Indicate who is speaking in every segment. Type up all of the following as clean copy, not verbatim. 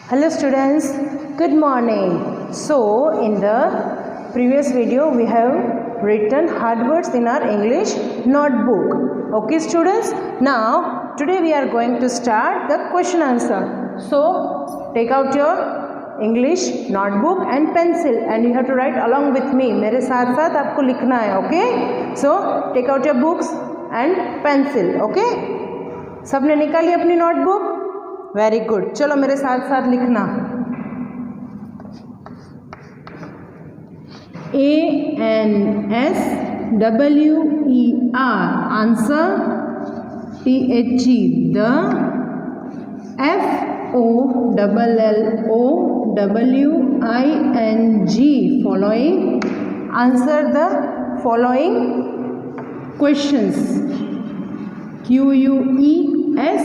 Speaker 1: Hello students, good morning. So in the previous video we have written hard words in our English notebook. Okay students, now today we are going to start the question answer. So take out your English notebook and pencil and you have to write along with me. मेरे साथ साथ आपको लिखना है. Okay, so take out your books and pencil. Okay, सबने निकाली अपनी notebook? Very good. चलो मेरे साथ साथ लिखना. ANSWER answer. THE the. FOLLOWING following. Answer the following questions. QUESTIONS.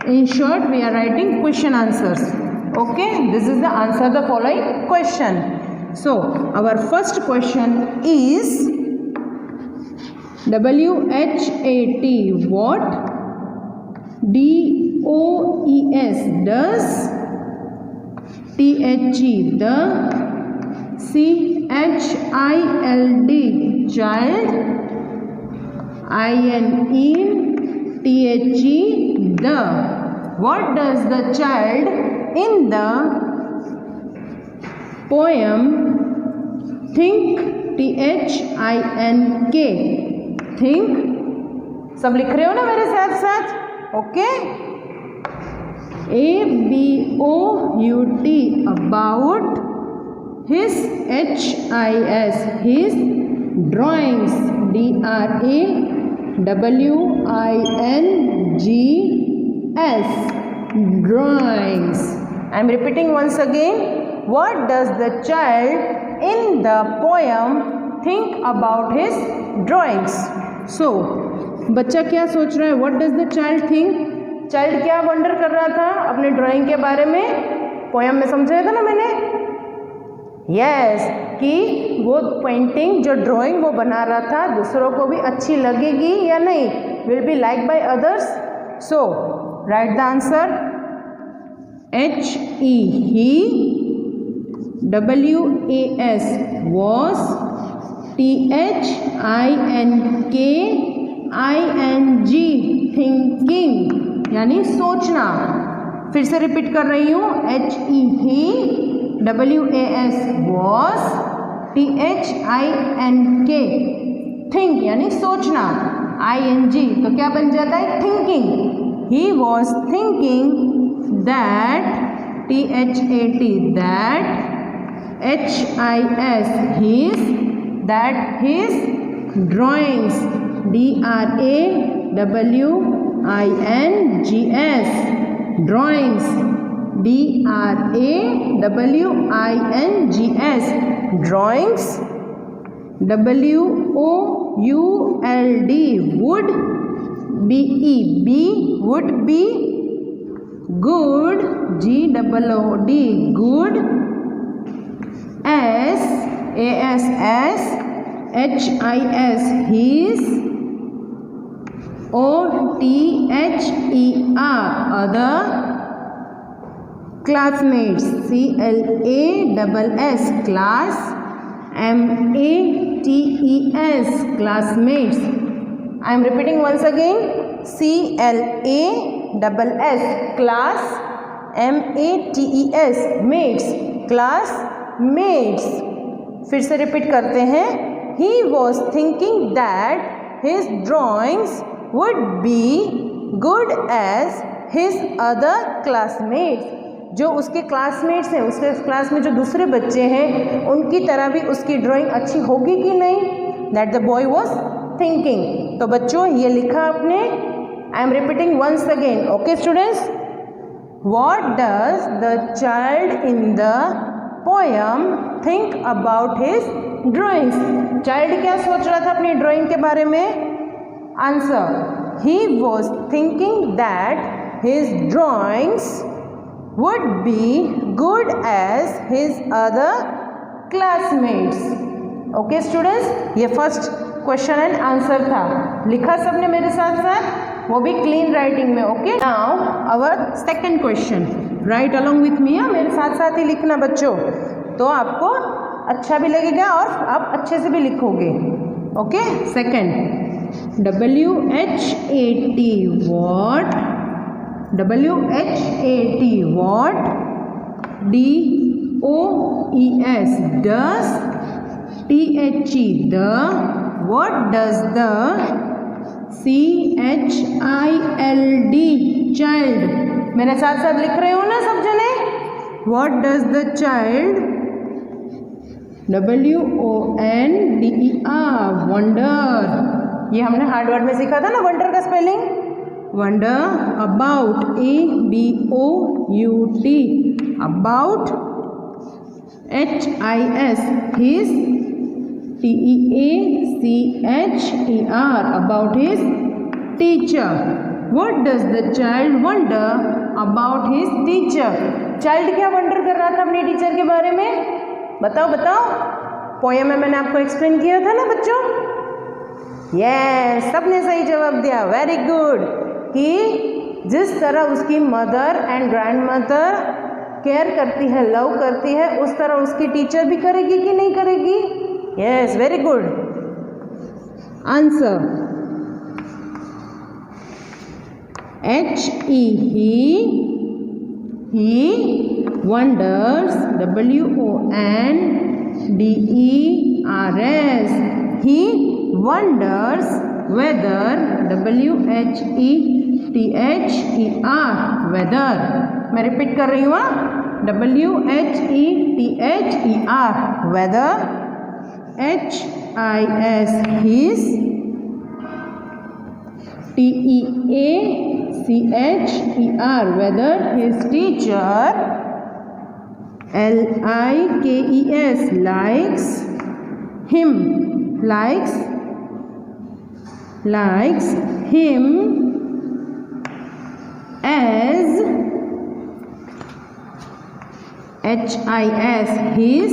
Speaker 1: In short, we are writing question answers. Okay, this is the answer the following question. So, our first question is WHAT. What? DOES does. THE the. CHILD child. INETHE the. What does the child in the poem think? THINK. Think. सब लिख रहे हो ना मेरे साथ साथ? Okay. ABOUT about. His HIS his drawings. DRAWINGS drawings. I am repeating once again. What does the child in the poem think about his drawings? So, बच्चा क्या सोच रहा है? What does the child think? Child क्या wonder कर रहा था अपने ड्राइंग के बारे में? पोयम में समझाया था ना मैंने. यस, कि वो पेंटिंग जो ड्राइंग वो बना रहा था दूसरों को भी अच्छी लगेगी या नहीं, will be like by others. So right the answer. HE he. WAS was. THINK thinking यानी सोचना. फिर से रिपीट कर रही हूँ. HE he. WAS was. THINK think यानी सोचना. ING तो क्या बन जाता है? Thinking. He was thinking that. THAT that. HIS his. That his drawings. DRAWINGS drawings. DRAWINGS drawings. WOULD would. BEB would be. Good. GOOD good. ASS HIS his. OTHER other. Classmates. CLASS class. MATES classmates. I am repeating once again. CLASS class. MATES mates classmates. फिर से repeat करते हैं. He was thinking that his drawings would be good as his other classmates. जो उसके classmates हैं, उसके class में जो दूसरे बच्चे हैं उनकी तरह भी उसकी ड्राइंग अच्छी होगी कि नहीं. That the boy was thinking. तो बच्चों ये लिखा आपने. I am repeating once again. Okay students, what does the child in the poem think about his drawings? Child क्या सोच रहा था अपनी ड्राइंग के बारे में? Answer. He was thinking that his drawings would be good as his other classmates. Okay students, ये first question and answer था. लिखा सबने मेरे साथ साथ? वो भी क्लीन राइटिंग में. Okay, now our second question. Write along with me. मेरे साथ साथ ही लिखना बच्चों, तो आपको अच्छा भी लगेगा और आप अच्छे से भी लिखोगे. Okay, second. WHAT what? WHAT what? DOES does. THE the. What does the? CHILD child. मेरे साथ साथ लिख रहे हो ना सब जने? What does the child? WONDER wonder. ये हमने हार्ड वर्ड में सीखा था ना वंडर का spelling. Wonder. About. ABOUT about. HIS his. TEACHER about his teacher. What does the child wonder about his teacher? Child क्या वंडर कर रहा था अपने टीचर के बारे में? बताओ बताओ. पोएम में मैंने आपको एक्सप्लेन किया था ना बच्चों. यस, सबने सही जवाब दिया. Very good. कि जिस तरह उसकी mother and grand mother care करती है, लव करती है, उस तरह उसकी टीचर भी करेगी कि नहीं करेगी? Yes, very good. Answer. HE he wonders. WONDERS he wonders whether. WHETHER whether. मैं रिपीट कर रही हूँ. WHETHER whether. HIS his. TEACHER whether his teacher. LIKES likes him. Likes him as. HIS his.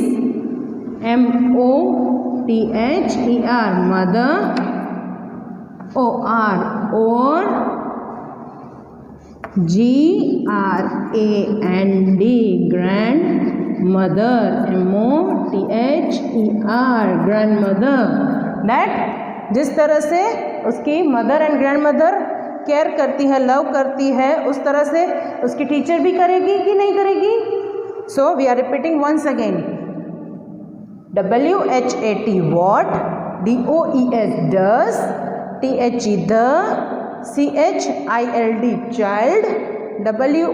Speaker 1: MOTHER mother. OR or. GRAND grandmother. MOTHER grandmother. That जिस तरह से उसकी mother and grand mother care करती है, love करती है, उस तरह से उसकी टीचर भी करेगी कि नहीं करेगी? So we are repeating once again. WHAT what? DOES does. THE the. CHILD child. WONDER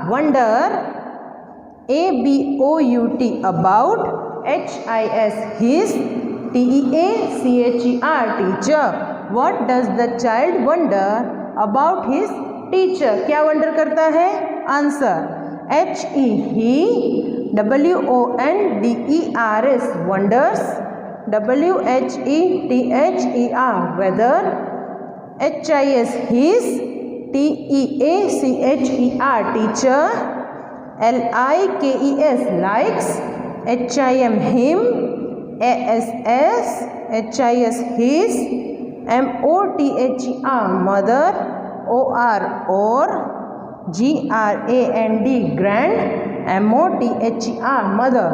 Speaker 1: wonder. ABOUT about. HIS his. TEACHER teacher. What does the child wonder about his teacher? क्या wonder करता है? Answer. HE he. WONDERS wonders. WHETHER whether. HIS his. TEACHER teacher. LIKES likes. HIM him. ASS HIS his. MOTHER mother. OR or. GRAND grand. MOTHER mother.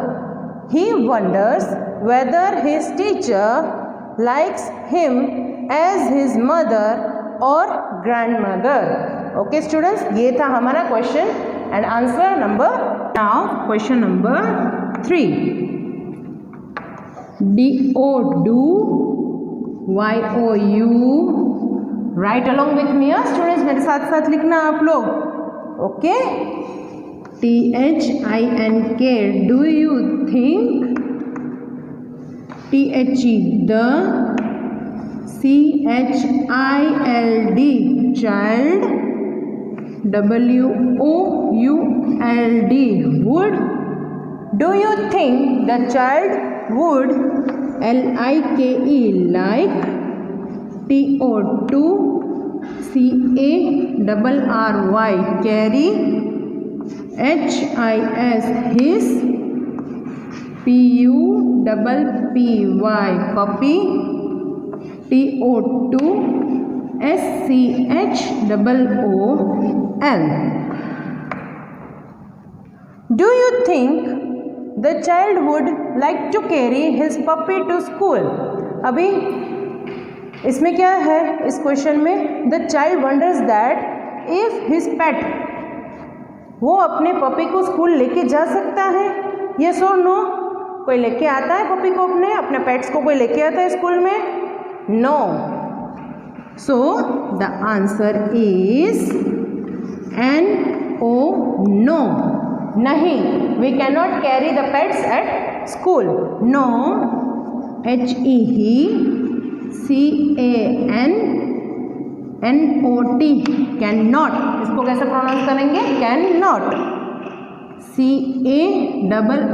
Speaker 1: He wonders whether his teacher likes him as his mother or grandmother. Okay students, ये था हमारा question and answer number. Now question number 3. DO YOU. Right along with me students, मेरे साथ साथ लिखना आप लोग. Okay. THINK do you think. THE the. CHILD child. WOULD would. Do you think the child would. LIKE like. TO2 CARRY carry. HIS his. PUPPY puppy. TO2 SCHOOL. Do you think the child would like to carry his puppy to school? अभी इसमें क्या है इस question में? The child wonders that if his pet, वो अपने puppy को school लेके जा सकता है? Yes or no? कोई लेके आता है पपी को अपने पेट्स को कोई लेके आता है स्कूल में? No. So the answer is NO, no. नहीं, we cannot carry the pets at school. No. HECANNOT, cannot. इसको कैसे प्रोनाउंस करेंगे? cannot.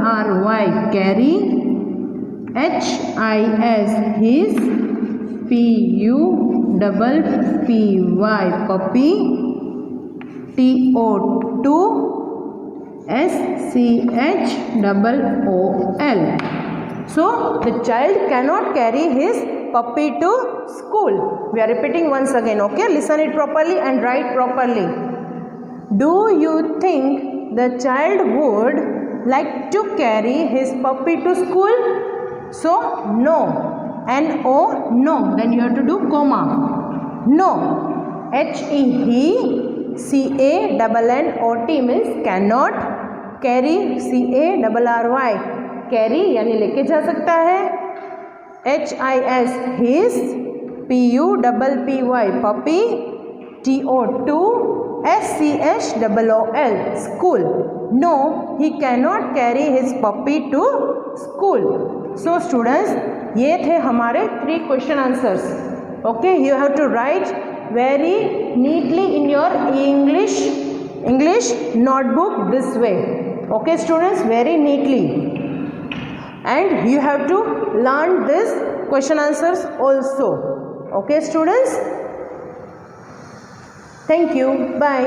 Speaker 1: CARRY, carry. HIS, his. PUPPY, puppy. TO2, SCHOOL. So the child cannot carry his puppy to school. We are repeating once again, okay? Listen it properly and write properly. Do you think the child would like to carry his puppy to school? So no. NO, no. Then you have to do comma. No. HECANNOT means cannot. Carry, CARRY, carry यानी लेके जा सकता है. HIS, his. PUPPY, puppy. TO2, SCHOOL, school. No, he cannot carry his puppy to school. So students, ये थे हमारे 3 question answers. Okay, you have to write very neatly in your English notebook this way. Okay students, very neatly, and you have to learn this question answers also. Okay students, thank you, bye.